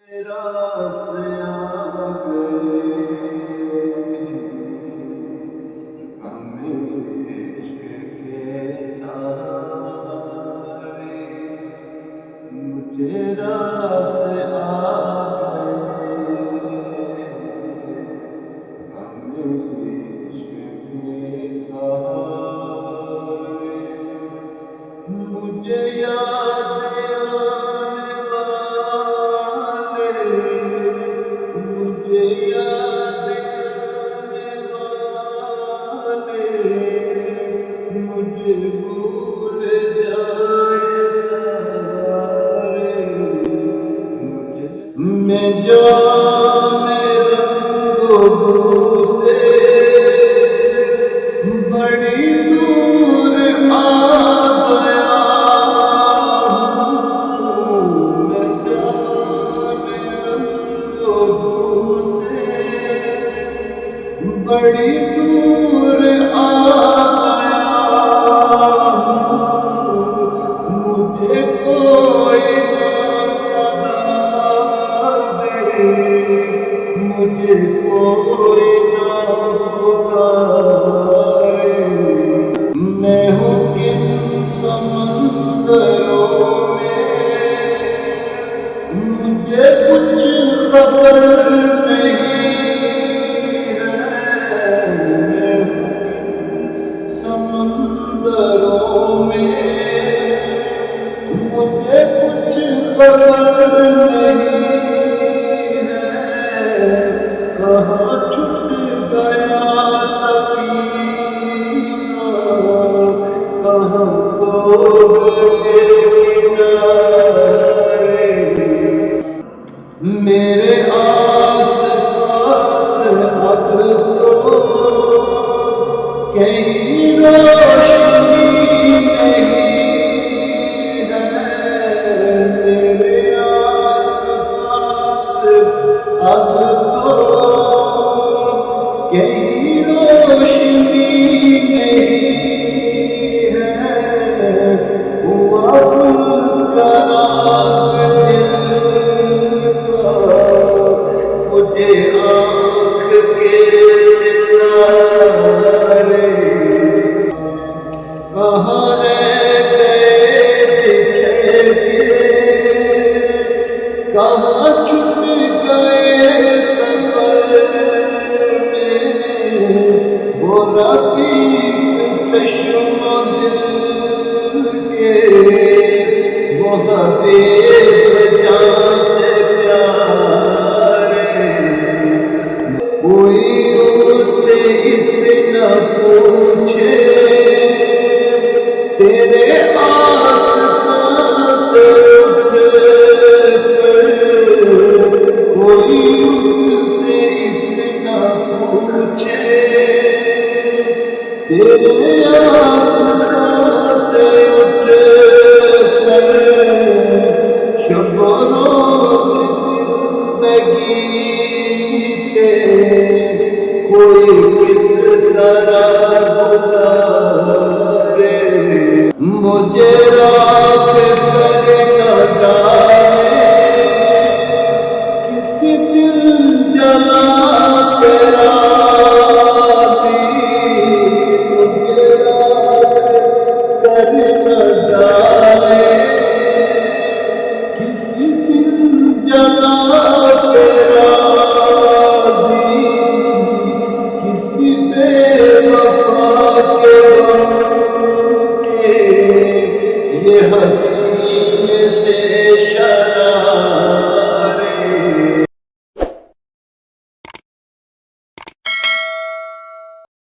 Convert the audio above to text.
रास आ गए हम इश्क के सहारे, मुझे रास आ गए हम इश्क के सहारे, मुझे याद मुझे याद आने वाले मुझे भूल जाए सारे, मैं जाने रंगो बू से बड़ी दूर आ गया, मैं जाने रंगो बड़ी दूर आ गया, मुझे कोई ना सदा दे, मुझे कोई ना पुकारे, मैं हूँ किन समंदरों में मुझे कुछ खबर नहीं, मुझे कुछ खबर नहीं है, कहाँ छूट गया सफीना, कहाँ खो गए किनारे, मेरे आस पास अब तो कहीं रोशनी नहीं है, मेरे आस पास अब तो कहीं रोशनी नहीं है, हुआ गुल का राग दिल का मुझे आँख के सितारे, कहाँ रह गए बिछड़ के, कहाँ छूट गए सफर में, वो रफ़ीक चश्मा दिल के, वो हबीब जान से प्यारे, कोई उससे इतना पूछे तेरे आस्था से उठ कर, कोई उससे इतना पूछे तेरे आस्था से उठ कर, शब रोज़ जिंदगी के कोई किस तरह गुजारे, मुझे राख कर न डाले किसी दिल जला के राती, मुझे राख कर न डाले किसी दिल जला के राती, किसी बेवफा के ये हंस